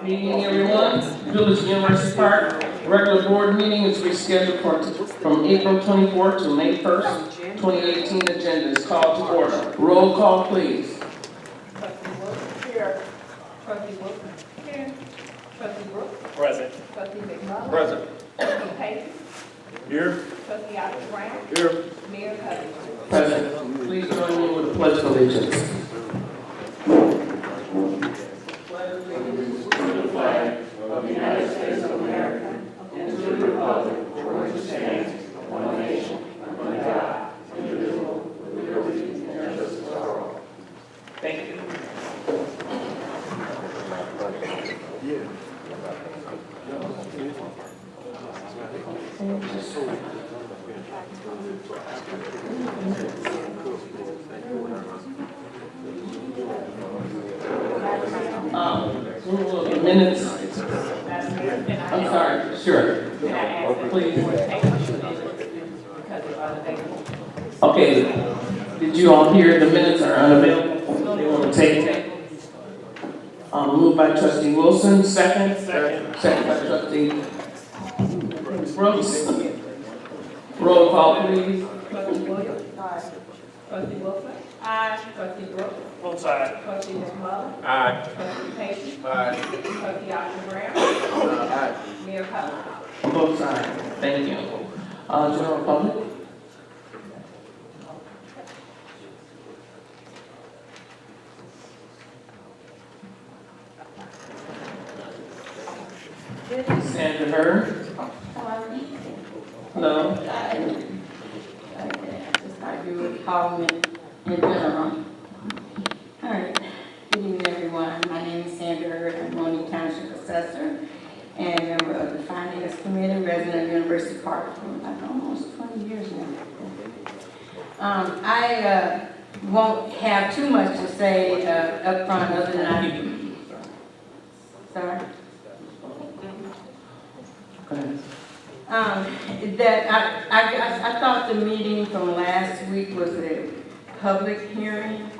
Evening, everyone. Village University Park regular board meeting is rescheduled from April 24th to May 1st, 2018. Agenda is called to order. Roll call, please. Trustee Wilson. Here. Trustee Wilson. Here. Trustee Brooks. Present. Trustee McMullen. Present. Trustee Payton. Here. Trustee Allen Brown. Here. Mayor Covington. Present. Please join me with the pledge of allegiance. Of the United States of America and to the republic for which it stands, one nation, under God, indivisible, with liberty and justice for all. Thank you. Minutes. I'm sorry. Sure. Please. Okay. Did you all hear the minutes are unavailable? They want to take. Moved by Trustee Wilson. Second. Second by Trustee Brooks. Roll call, please. Trustee Williams. Aye. Trustee Wilson. Aye. Trustee Brooks. Both sides. Trustee McMullen. Aye. Trustee Payton. Aye. Trustee Allen Brown. Aye. Mayor Covington. Both sides. Thank you. General public. Sandra Hurd. No. Okay, just thought you would call me in general. All right, good evening, everyone. My name is Sandra Hurd. I'm Mooney Township Assessor and member of the Finance Committee, resident of University Park for like almost 20 years now. I won't have too much to say up front other than sorry. I thought the meeting from last week was a public hearing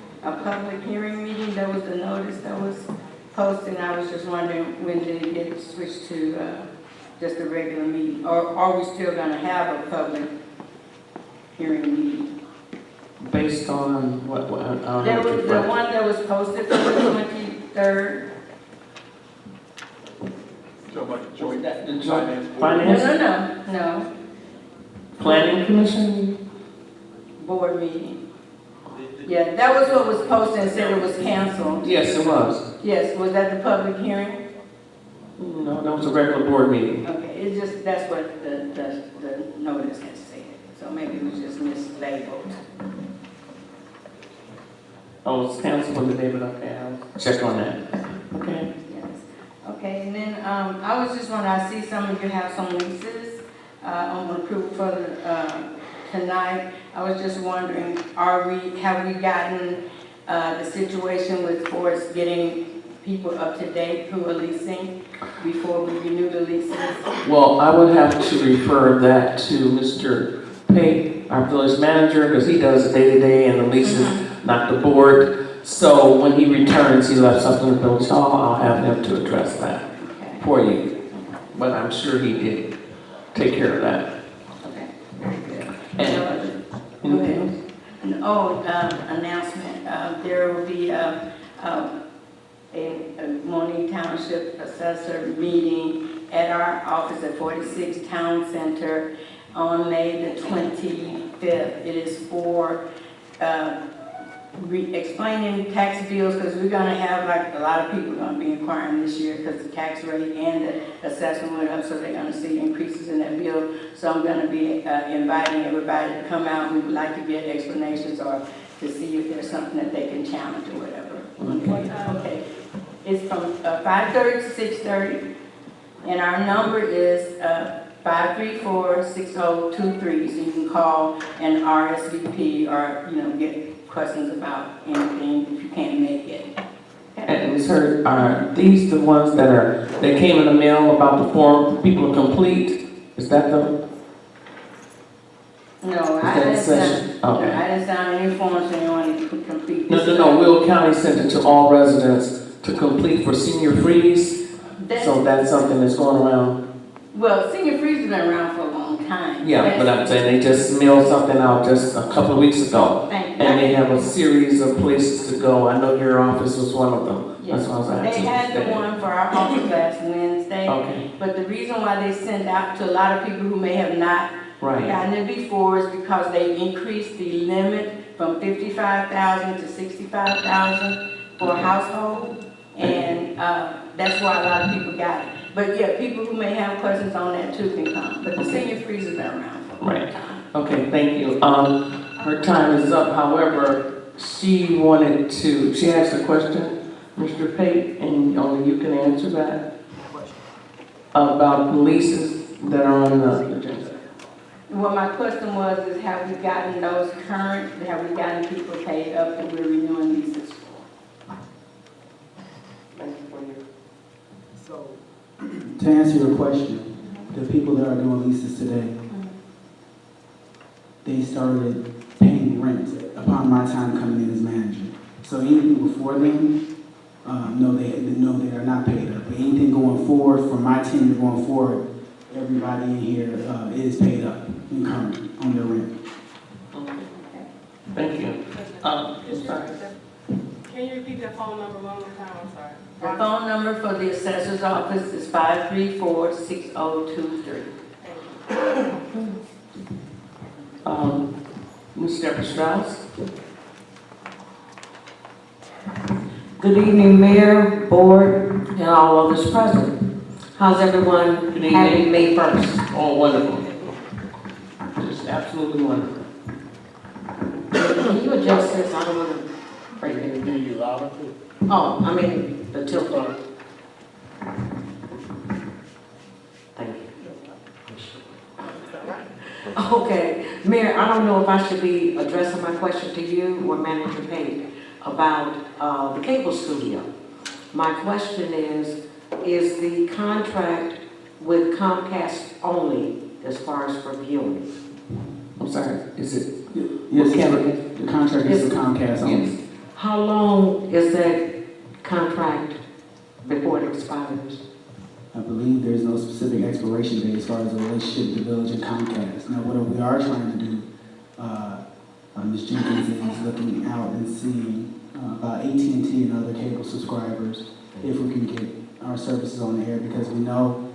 meeting. There was a notice that was posted, and I was just wondering when did it get switched to just a regular meeting? Or are we still gonna have a public hearing meeting? Based on what There was the one that was posted for the 23rd. the joint finance No. planning commission. Board meeting. Yeah, that was what was posted and said it was canceled. Yes, it was. Yes, was that the public hearing? No, that was a regular board meeting. Okay, it's just, that's what the notice has said. So maybe it was just mislabeled. Oh, it's canceled for the day, but okay, I'll check on that. Okay. Yes. Okay, and then I was just wondering, I see some of you have some leases on approval for tonight. I was just wondering, have we gotten the situation with Forest getting people up to date who are leasing before we renew the leases? Well, I would have to refer that to Mr. Pate, our village manager, because he does the day-to-day and the leases, not the board. So when he returns, he left something in the village hall. I'll have him to address that for you. But I'm sure he did take care of that. Okay, very good. And anything? Announcement. There will be a Mooney Township Assessor meeting at our office at 46 Town Center on May the 25th. It is for explaining tax bills, because we're going to have, like, a lot of people going to be inquiring this year because the tax rate and the assessment went up, so they're going to see increases in that bill. So I'm going to be inviting everybody to come out. We would like to get explanations or to see if there's something that they can challenge or whatever. Okay. It's from 5:30 to 6:30, and our number is 534-6023. So you can call and RSVP or get questions about anything if you can't make it. And Ms. Hurd, are these the ones that came in the mail about the form for people to complete? Is that the? No, I didn't sign any forms for anyone to complete. No. Will County sent it to all residents to complete for senior freeze. So that's something that's going around. Well, senior freezer's been around for a long time. Yeah, but I'm saying they just mailed something out just a couple of weeks ago. Thank you. And they have a series of places to go. I know your office was one of them. That's what I was asking. They had the one for our office last Wednesday. Okay, But the reason why they send out to a lot of people who may have not right. gotten it before is because they increased the limit from 55,000 to 65,000 for a household. And that's why a lot of people got it. But yeah, people who may have questions on that too can come. But the senior freezer's been around for a long time. Okay, thank you. Her time is up. However, she asked a question, Mr. Pate, and only you can answer that. About the leases that are on the agenda. Well, my question was, is have we gotten those current, have we gotten people paid up that we're renewing leases for? Thank you for your. So, to answer your question, the people that are doing leases today, they started paying rent upon my time coming in as manager. So anything before them, no, they are not paid up. But anything going forward, from my tenure going forward, everybody in here is paid up and current on their rent. Thank you. Sorry. Can you repeat that phone number one more time? I'm sorry. The phone number for the assessor's office is 534-6023. Ms. Deborah Strauss? Good evening, Mayor, Board, and all of us present. How's everyone? Good evening. Happy May 1st. Oh, wonderful. Just absolutely wonderful. Can you adjust this? I don't want to break it. Hear you louder too. Oh, I mean, the tilt on. Thank you. Okay, Mayor, I don't know if I should be addressing my question to you or Manager Pate about the cable studio. My question is the contract with Comcast only as far as for viewing? I'm sorry, is it? Yes, What the contract is for Comcast only. Yes. How long is that contract before it expires? I believe there's no specific expiration date as far as the relationship with the village and Comcast. Now, what we are trying to do, Ms. Jenkins is looking out and seeing about AT&T and other cable subscribers if we can get our services on the air, because we know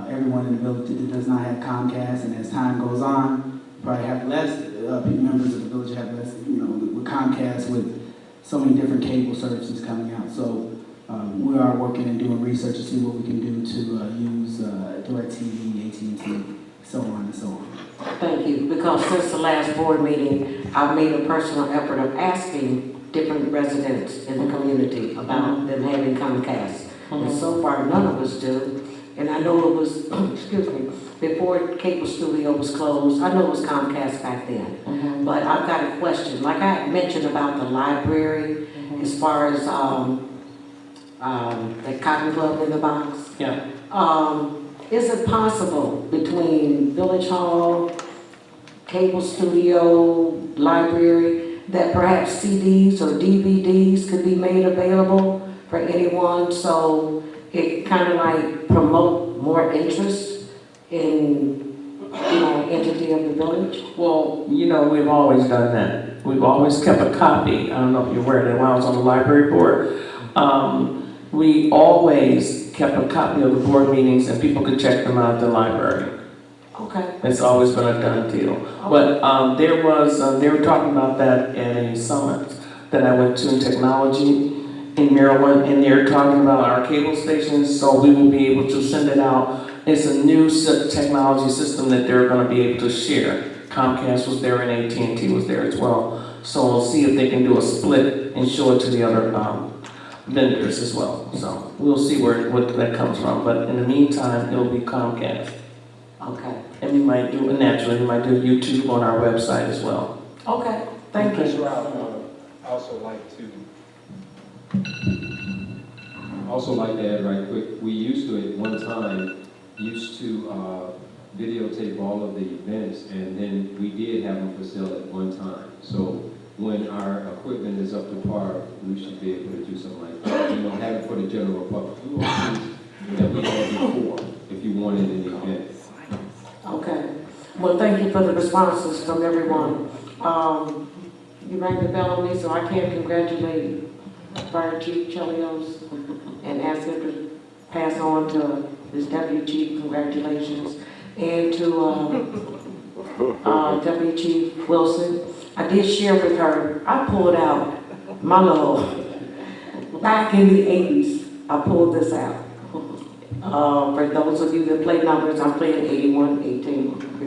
everyone in the village that does not have Comcast, and as time goes on, probably have less members of the village have less, with Comcast, with so many different cable services coming out. So we are working and doing research to see what we can do to use DirecTV, AT&T, so on and so on. Thank you, because since the last board meeting, I've made a personal effort of asking different residents in the community about them having Comcast. And so far, none of us do. And I know it was, excuse me, before cable studio was closed, I know it was Comcast back then. But I've got a question, like I had mentioned about the library, as far as the Cotton Club in the box. Yeah. Is it possible between Village Hall, cable studio, library, that perhaps CDs or DVDs could be made available for anyone, so it kind of like promote more interest in, entity of the village? Well, we've always done that. We've always kept a copy. I don't know if you're aware that when I was on the library board, we always kept a copy of the board meetings and people could check them out at the library. Okay. It's always been a done deal. But they were talking about that at a summit that I went to in technology in Maryland, and they're talking about our cable stations, so we will be able to send it out. It's a new technology system that they're going to be able to share. Comcast was there and AT&T was there as well. So we'll see if they can do a split and show it to the other vendors as well. So we'll see what that comes from. But in the meantime, it'll be Comcast. Okay. And we might do, naturally, we might do YouTube on our website as well. Okay, thank you. Mr. I would also like to add right quick, we used to at one time, videotape all of the events, and then we did have them for sale at one time. So when our equipment is up to par, we should be able to do something like that. Have it for the general public. We want to that we had before, if you wanted an event. Okay. Well, thank you for the responses from everyone. You rang the bell on me, so I can congratulate Fire Chief Chelios and ask him to pass on to his Deputy Chief, congratulations, and to Deputy Chief Wilson. I did share with her, I pulled out my little, back in the 80s, I pulled this out. For those of you that play numbers, I'm playing 8118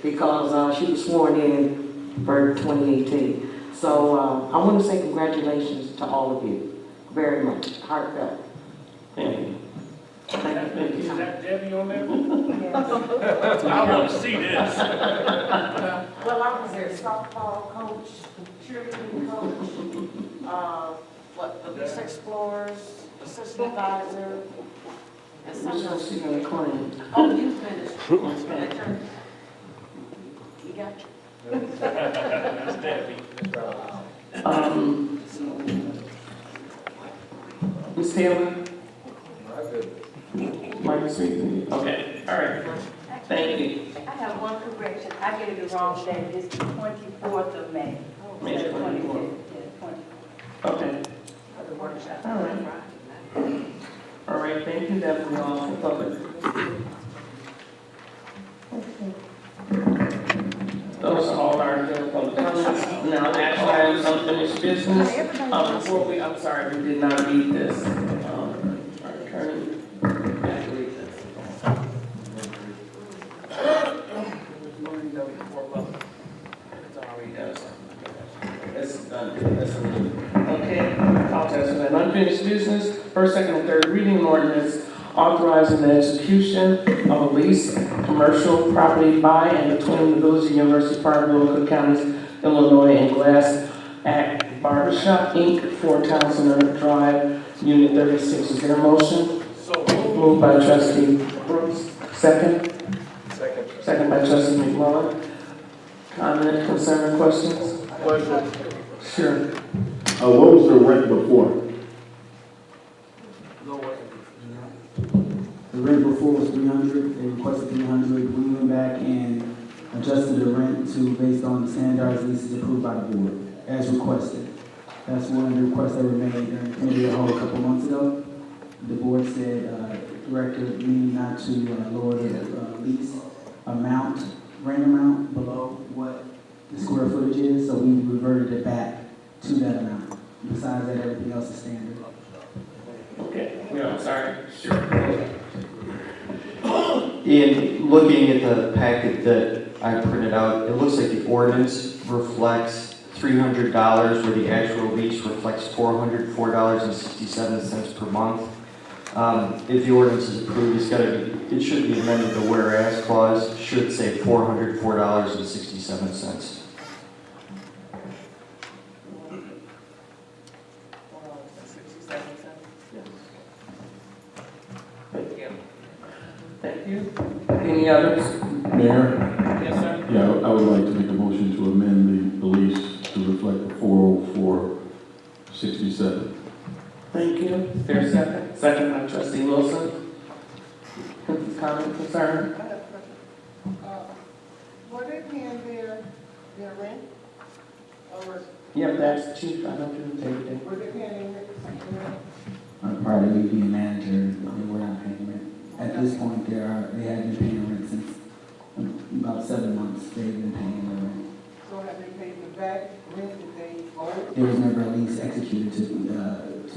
because she was sworn in for 2018. So I want to say congratulations to all of you, very much, heartfelt. Thank you. Thank Is you. that Debbie on there? I want to see this. Well, I was their softball coach, cheerleading coach, police explorers, assistant advisor, and We're something gonna else. see you in the corner. Oh, you finished. You got you. That's Debbie. Ms. Taylor? Mike speaking. Okay, all right. Thank you. I have one correction. I gave the wrong date. It's the 24th of May. May Instead of 24th. 25th. Yeah, 24th. Okay, For the workshop. all right. All right, thank you, that was all for public. Those are all our public comments. Now, action items, unfinished business. Before we, I'm sorry, we did not read this. Our attorney. had to read this. It's already done. It's done. That's okay. Apologize for that. Unfinished business. First, second, and third reading ordinance authorizing the execution of a lease, commercial property by and between the Village of University Park, Cook Counties, Illinois, and Glass Act Barbershop, Inc., 4 Town Center Drive, Unit 36. Is there a motion? So Moved by trustee Brooks. Second? Second by trustee McMullen. Comment, concern, questions? Question. Sure. What was the rent before? The rent before was 300, they requested 300, we went back and adjusted the rent to based on the standardized leases approved by the board, as requested. That's one of the requests that were made during the committee of the whole a couple months ago. The board said, directed me not to lower the lease amount, rent amount below what the square footage is, so we reverted it back to that amount. Besides that, everything else is standard. Okay, yeah, I'm sorry. Sure. In looking at the packet that I printed out, it looks like the ordinance reflects $300 where the actual lease reflects $404.67 per month. If the ordinance is approved, it should be amended. The whereas clause should say $404.67. Thank you. Any others? Mayor, Yes, sir. yeah, I would like to make a motion to amend the lease to reflect the 404.67. Thank you. Is there a second? Second by trustee Wilson. Comment, concern? I have a question. Were they paying their rent? Or Yep, that's chief. I don't do the day-to-day. were they paying their rent? Prior to me being manager, they were not paying rent. At this point, they have been paying rent since about 7 months. They've been paying their rent. So have they paid the back rent that they owed? There was never a lease executed to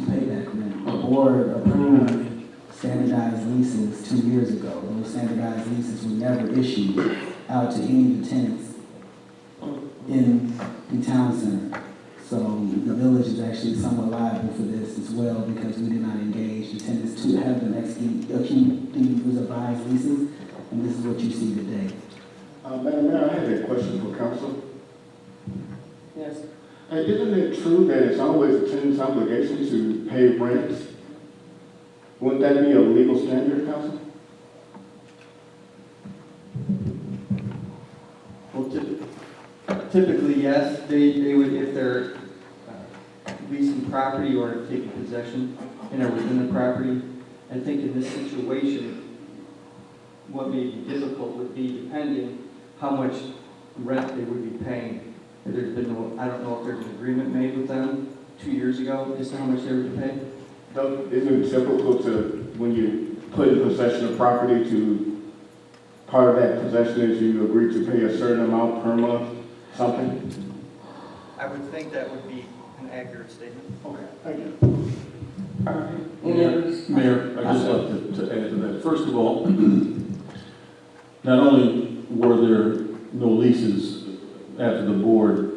pay back rent. The board approved standardized leases 2 years ago. Those standardized leases were never issued out to any of the tenants in the town center. So the village is actually somewhat liable for this as well because we did not engage the tenants to have them execute these revised leases, and this is what you see today. Madam Mayor, I had a question for council. Yes. Isn't it true that it's always a tenant's obligation to pay rent? Wouldn't that be a legal standard, council? Well, typically, yes, they would, if they're leasing property or taking possession and are within the property, I think in this situation, what may be difficult would be depending how much rent they would be paying. There's been no, I don't know if there's an agreement made with them 2 years ago as to how much they were to pay. Isn't it typical to, when you put in possession of property, to part of that possession is you agree to pay a certain amount per month, something? I would think that would be an accurate statement. Okay, thank you. All right. Any others? Mayor, I'd just like to add to that. First of all, not only were there no leases after the board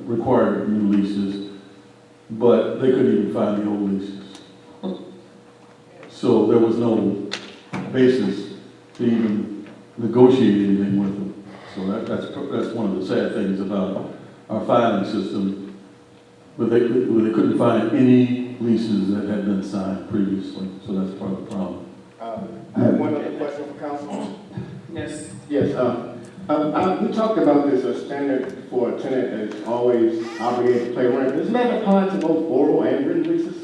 required new leases, but they couldn't even find the old leases. So there was no basis to even negotiate anything with them. So that's one of the sad things about our filing system. But they couldn't find any leases that had been signed previously, so that's part of the problem. I have one other question for council. Yes. Yes, we talked about this standard for a tenant that's always obligated to pay rent. Doesn't that apply to both oral and written leases?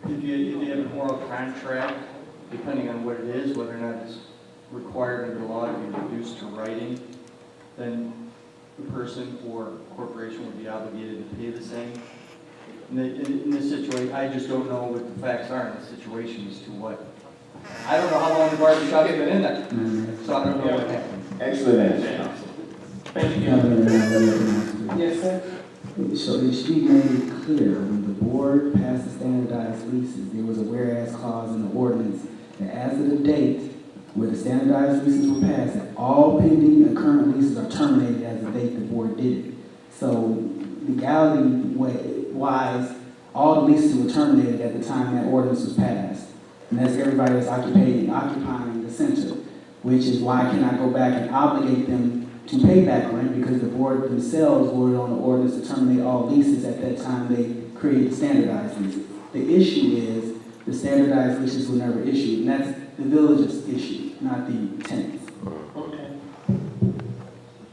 If you have an oral contract, depending on what it is, whether or not it's required under law to be reduced to writing, then the person or corporation would be obligated to pay the same. In this situation, I just don't know what the facts are in this situation as to what. I don't know how long the barbershop's been in there, so I don't know what happened. Excellent answer, council. Thank you. Yes, sir. So it should be made clear, when the board passed the standardized leases, there was a whereas clause in the ordinance that as of the date where the standardized leases were passed, that all pending and current leases are terminated as the date the board did it. So legality-wise, all the leases were terminated at the time that ordinance was passed. And that's everybody that's occupying the center, which is why I cannot go back and obligate them to pay back rent, because the board themselves voted on the ordinance to terminate all leases at that time they created standardized leases. The issue is the standardized leases were never issued, and that's the village's issue, not the tenants. Okay.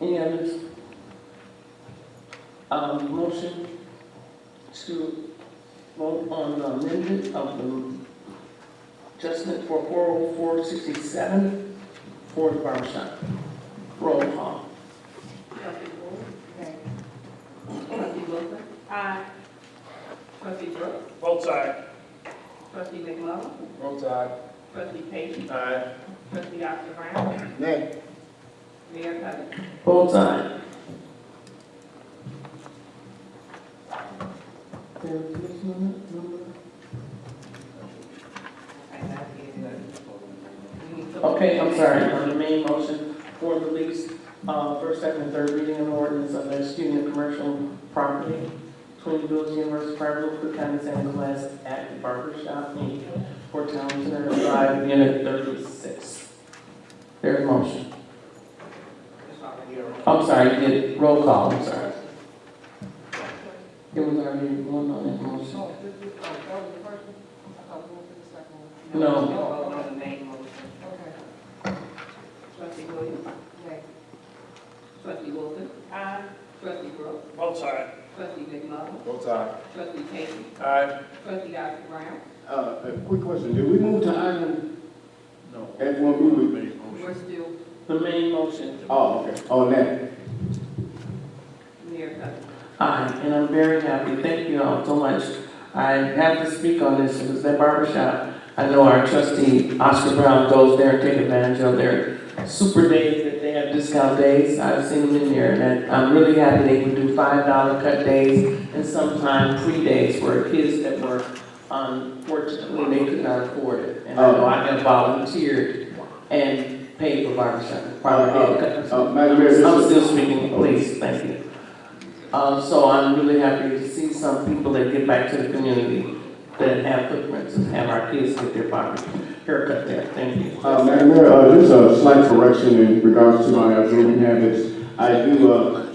Any others? Motion to vote on the amendment of the adjustment for 40467 for the barbershop. Roll call. Trustee Wood? Nay. Trustee Wilson? Aye. Trustee Brooks? Both sides. Trustee McMullen? Both sides. Trustee Payton? Aye. Trustee Oscar Brown? Nay. Mayor Cousins? Both sides. Okay, I'm sorry, on the main motion for the lease, first, second, and third reading of the ordinance of executing a commercial property between the Village University Private Cook County San Class at Barbershop Inc. for Town Center Drive, Unit 36. There's a motion. I'm sorry, you did roll call, I'm sorry. It was already one on that motion. No. On the main motion. Okay. Trustee Williams? Nay. Trustee Wilson? Aye. Trustee Brooks? Both sides. Trustee McMullen? Both sides. Trustee Payton? Aye. Trustee Oscar Brown? A quick question, did we move to item No. F1B? We're still The main motion. Oh, okay, on that. Mayor Cousins? Aye, and I'm very happy. Thank you all so much. I have to speak on this because that barbershop, I know our trustee Oscar Brown goes there and take advantage of their super days that they have discount days. I've seen them in there, and I'm really happy they can do $5 cut days and sometimes free days for kids that were unfortunately they could not afford it. And I know I have volunteered and paid for barbershop. Madam Mayor, I'm still speaking, please, thank you. So I'm really happy to see some people that get back to the community that have footprints and have our kids get their barber haircut there. Thank you. Madam Mayor, just a slight correction in regards to my grooming habits. I do go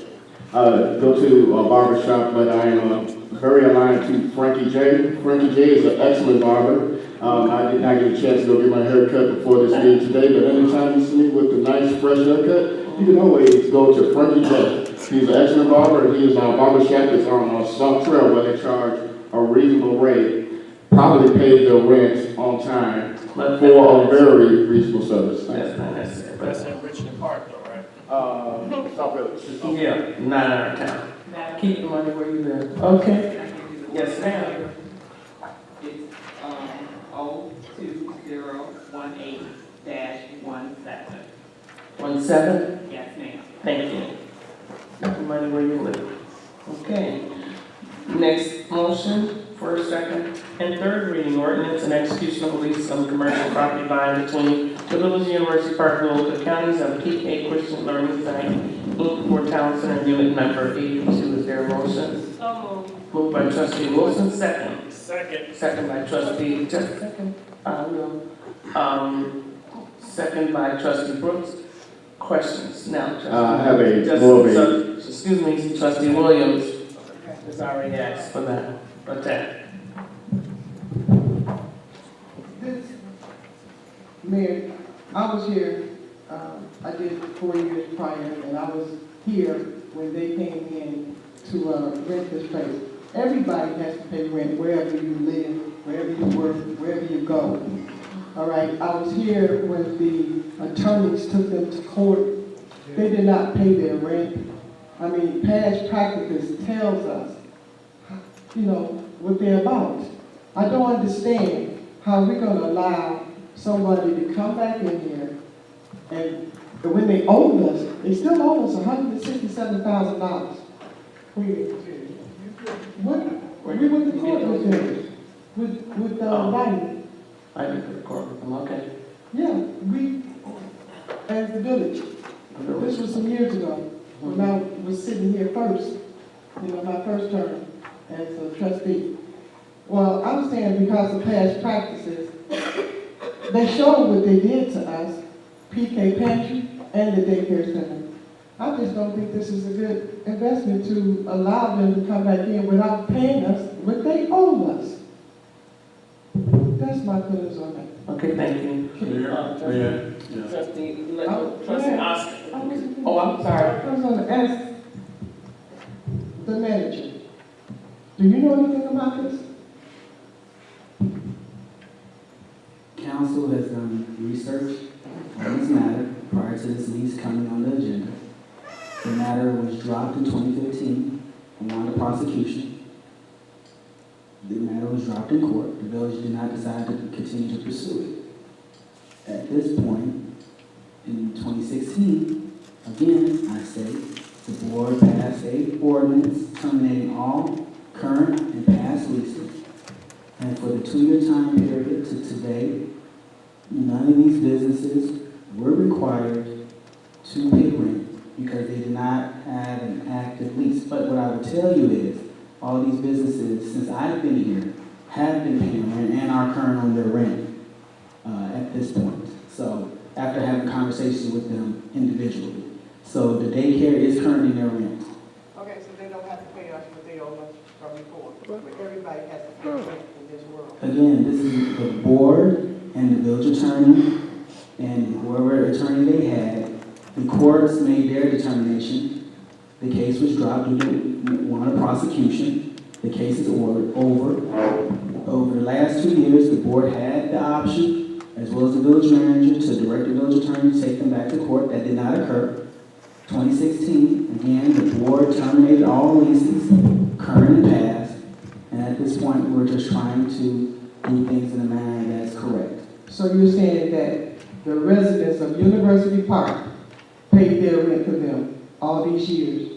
to a barber shop, but I am very aligned to Frankie J. Frankie J is an excellent barber. I did not get a chance to go get my hair cut before this meeting today, but anytime you see me with a nice, fresh haircut, you can always go to Frankie J. He's an excellent barber. He is our barber shop that's on South Trail where they charge a reasonable rate. Probably pay their rent on time for a very reasonable service. That's not necessary, but. That's in Richmond Park though, right? South Village. Yeah, not in our town. Keep the money where you live. Okay. Yes, ma'am. It's, 02018-17. 17? Yes, ma'am. Thank you. Keep the money where you live. Okay. Next motion, first, second, and third reading ordinance and execution of lease on commercial property line between the Village University Park, Willoughby Counties and PK Christian Learning Center, Inc. for Town Center Unit Number 82. Is there a motion? So moved. Moved by trustee Wilson, second. Second. Second by trustee, just a second. Second by trustee Brooks. Questions? Now, trustee. I have a Just- little bit. Excuse me, trustee Williams has already asked for that, This, Mayor, I was here, I did 4 years prior, and I was here when they came in to rent this place. Everybody has to pay rent wherever you live, wherever you work, wherever you go. All right, I was here when the attorneys took them to court. They did not pay their rent. I mean, past practices tells us, you know, what they're about. I don't understand how we're gonna allow somebody to come back in here and when they owe us, they still owe us $167,000. What, we went to court with them, with Biden. I didn't put a court with them, okay. Yeah, we, as the village, this was some years ago, when I was sitting here first, you know, my first term as a trustee. Well, I'm saying because of past practices, they showed what they did to us, PK Pantry and the daycare center. I just don't think this is a good investment to allow them to come back in without paying us what they owe us. That's my feelings on that. Okay, thank you. Yeah. Trustee Oscar. Oh, I'm sorry. I was gonna ask the manager, do you know anything about this? Council has done research on this matter prior to this lease coming on the agenda. The matter was dropped in 2015 and won the prosecution. The matter was dropped in court. The village did not decide to continue to pursue it. At this point, in 2016, again, I say, the board passed a ordinance terminating all current and past leases. And for the 2-year time period to today, none of these businesses were required to pay rent because they did not have an active lease. But what I would tell you is, all these businesses, since I've been here, have been paying rent and are current on their rent at this point. So, after having conversations with them individually. So the daycare is currently in their rent. Okay, so they don't have to pay us what they owe us from before. But everybody has to pay rent in this world. Again, this is the board and the village attorney and whoever attorney they had. The courts made their determination. The case was dropped due to one of prosecution. The case is over. Over the last 2 years, the board had the option, as well as the village manager, to direct the village attorney to take them back to court. That did not occur. 2016, again, the board terminated all leases, current and past, and at this point, we're just trying to do things in a manner that's correct. So you're saying that the residents of University Park paid their rent to them all these years?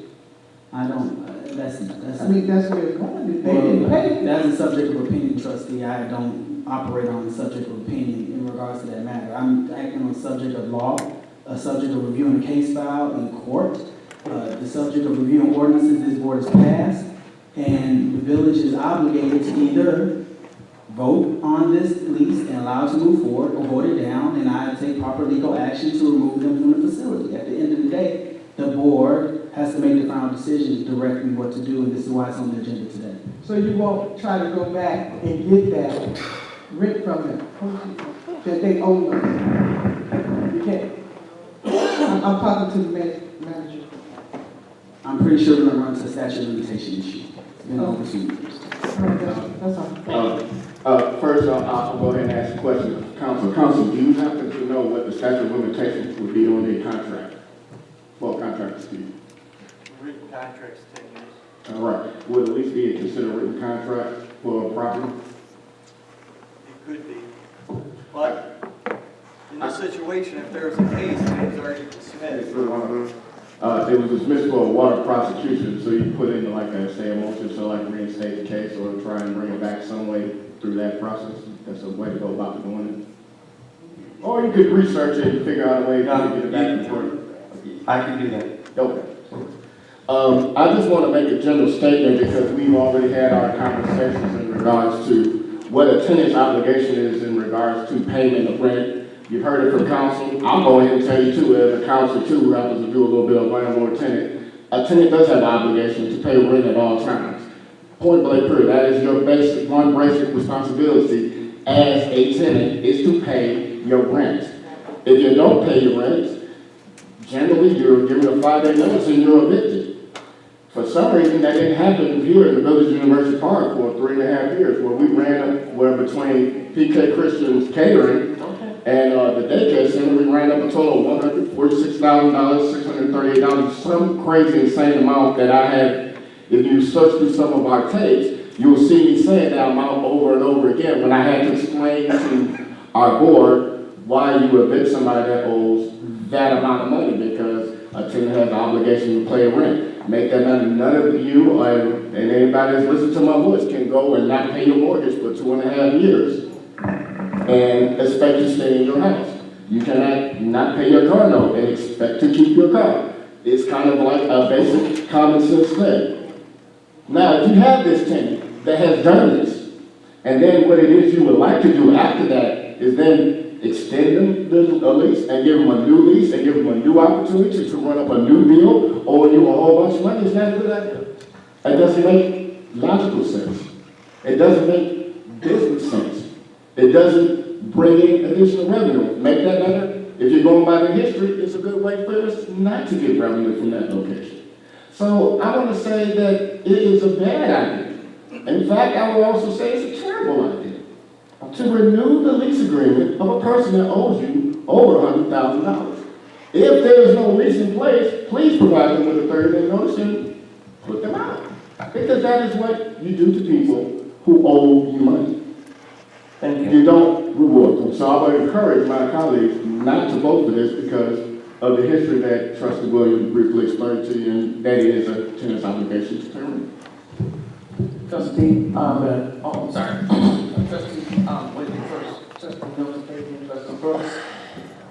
I don't, that's I mean, that's where it's going. If they didn't pay. That's a subject of opinion, trustee. I don't operate on the subject of opinion in regards to that matter. I'm acting on the subject of law, a subject of reviewing a case file in court, the subject of reviewing ordinances this board has passed, and the village is obligated to either vote on this lease and allow it to move forward, or vote it down, and I take proper legal action to remove them from the facility. At the end of the day, the board has to make the final decision to direct me what to do, and this is why it's on the agenda today. So you won't try to go back and get that rent from them that they owe us? You can't. I'm talking to the manager. I'm pretty sure we're gonna run into a statute of limitation issue. It's been over 2 years. All right, that's all. First, I'll go ahead and ask a question of council. Council, do you happen to know what the statute of limitations would be on a contract? For a contract dispute? Written contracts, 10 years. All right. Would at least be a considered written contract for a property? It could be. But in this situation, if there was a case and it was already dismissed, It was dismissed for a water prosecution, so you put in like a motion to like reinstate the case or try and bring it back some way through that process. That's a way to go about doing it. Or you could research it and figure out a way to get it back in court. I can do that. Okay. I just want to make a general statement because we've already had our conversations in regards to what a tenant's obligation is in regards to payment of rent. You've heard it from council. I'll go ahead and tell you too, as a council too, who happens to do a little bit of landlord-tenant. A tenant does have an obligation to pay rent at all times. Point blank period. That is your basic responsibility as a tenant is to pay your rent. If you don't pay your rent, generally you're given a 5-day notice and you're evicted. For some reason, that didn't happen here in the Village University Park for 3.5 years, where we where between PK Christian's catering and the daycare center, we ran up a total of $146,000, $638, some crazy insane amount that I have. If you search through some of our tapes, you will see me saying that amount over and over again when I had to explain to our board why you evict somebody that owes that amount of money, because a tenant has an obligation to pay rent. Make that none of you and anybody that's listening to my voice can go and not pay your mortgage for 2.5 years and expect to stay in your house. You cannot not pay your car note and expect to keep your car. It's kind of like a basic common sense thing. Now, if you have this tenant that has done this, and then what it is you would like to do after that is then extend them the lease and give them a new lease and give them a new opportunity to run up a new deal or you a whole bunch of money, is not a good idea. It doesn't make logical sense. It doesn't make business sense. It doesn't bring in additional revenue. Make that better. If you're going by the history, it's a good way for us not to get revenue from that location. So I want to say that it is a bad idea. In fact, I will also say it's a terrible idea to renew the lease agreement of a person that owes you over $100,000. If there is no lease in place, please provide them with a 30-day notice and put them out. Because that is what you do to people who owe you money. Thank you. You don't reward them. So I would encourage my colleagues not to vote for this because of the history that Trustee Williams briefly explained to you, and that is a tenant's obligation to pay rent. Trustee, I'm sorry. Trustee, wait first. Trustee Mills, Trustee Brooks.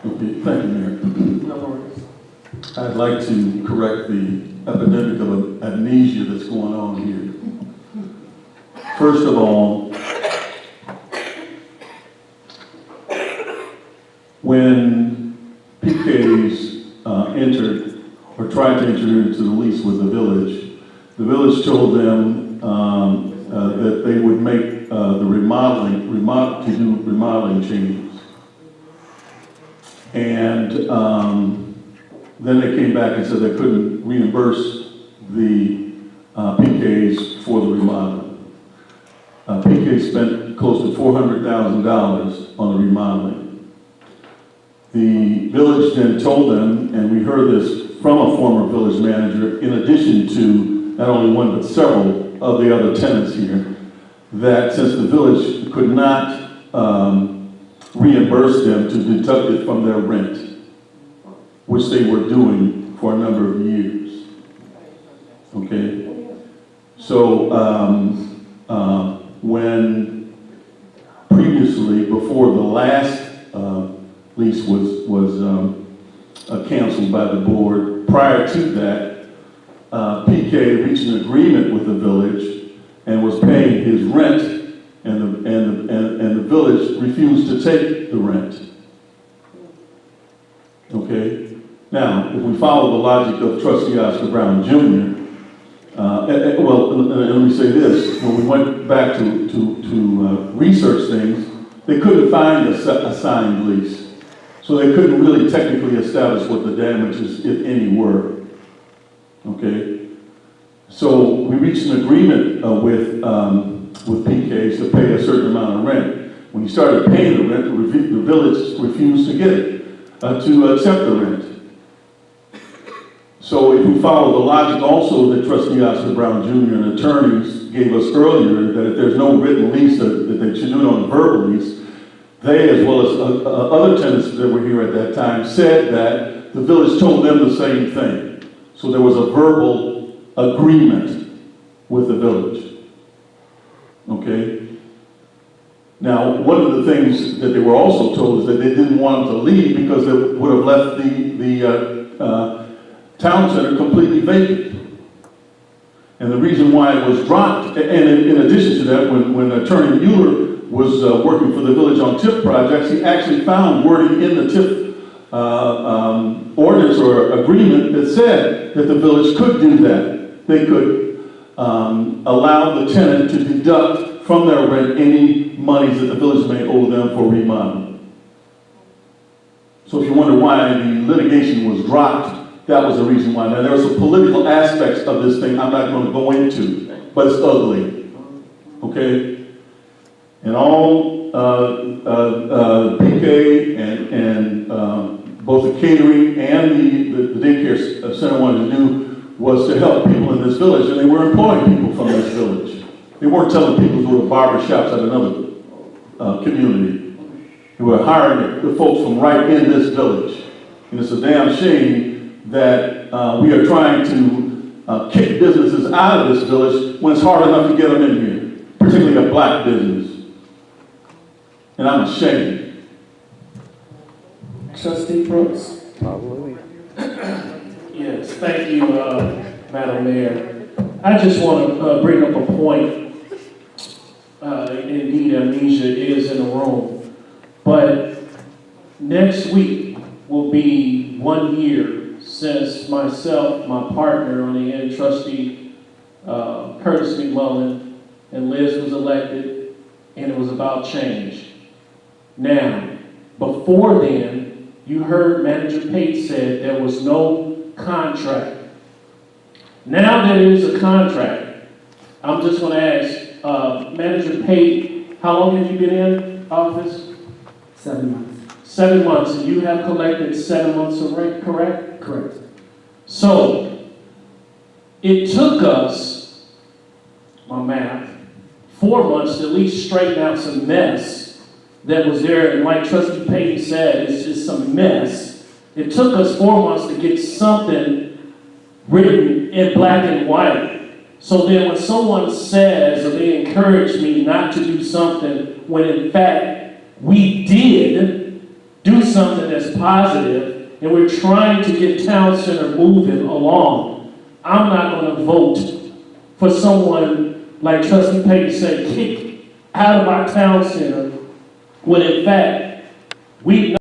Okay, thank you, Mayor. No worries. I'd like to correct the epidemic of amnesia that's going on here. First of all, when PKs entered or tried to enter into the lease with the village told them that they would make the remodeling changes. And then they came back and said they couldn't reimburse the PKs for the remodeling. PK spent close to $400,000 on the remodeling. The village then told them, and we heard this from a former village manager, in addition to not only one but several of the other tenants here, that since the village could not reimburse them to deduct it from their rent, which they were doing for a number of years. Okay? So when previously, before the last lease was canceled by the board, prior to that, PK reached an agreement with the village and was paying his rent, and the village refused to take the rent. Okay? Now, if we follow the logic of Trustee Oscar Brown Jr., let me say this. When we went back to research things, they couldn't find a signed lease. So they couldn't really technically establish what the damages, if any, were. Okay? So we reached an agreement with PKs to pay a certain amount of rent. When you started paying the rent, the village refused to get it, to accept the rent. So if we follow the logic also that Trustee Oscar Brown Jr. and attorneys gave us earlier, that if there's no written lease, that they should do it on a verbal lease, they, as well as other tenants that were here at that time, said that the village told them the same thing. So there was a verbal agreement with the village. Okay? Now, one of the things that they were also told is that they didn't want them to leave because they would have left the town center completely vacant. And the reason why it was dropped, and in addition to that, when Attorney Mueller was working for the village on TIF projects, he actually found wording in the TIF ordinance or agreement that said that the village could do that. They could allow the tenant to deduct from their rent any monies that the village may owe them for remodeling. So if you wonder why the litigation was dropped, that was the reason why. Now, there are some political aspects of this thing I'm not going to go into, but it's ugly, okay? And all PK and both the catering and the daycare center wanted to do was to help people in this village, and they were employing people from this village. They weren't telling people to go to barber shops at another community. They were hiring the folks from right in this village. And it's a damn shame that we are trying to kick businesses out of this village when it's hard enough to get them in here, particularly a black business. And I'm ashamed. Trustee Brooks? Yes, thank you, Madam Mayor. I just want to bring up a point. Indeed, amnesia is in the room. But next week will be 1 year since myself, my partner on the end, Trustee Curtis McMullen, and Liz was elected, and it was about change. Now, before then, you heard Manager Pate said there was no contract. Now there is a contract. I'm just going to ask Manager Pate, how long have you been in office? 7 months. 7 months, and you have collected 7 months of rent, correct? Correct. So, it took us, my math, 4 months to at least straighten out some mess that was there. And like Trustee Payton said, it's just some mess. It took us 4 months to get something written in black and white. So then when someone says, or they encourage me not to do something, when in fact we did do something that's positive, and we're trying to get Town Center moving along, I'm not going to vote for someone like Trustee Payton said, kick out of our Town Center, when in fact we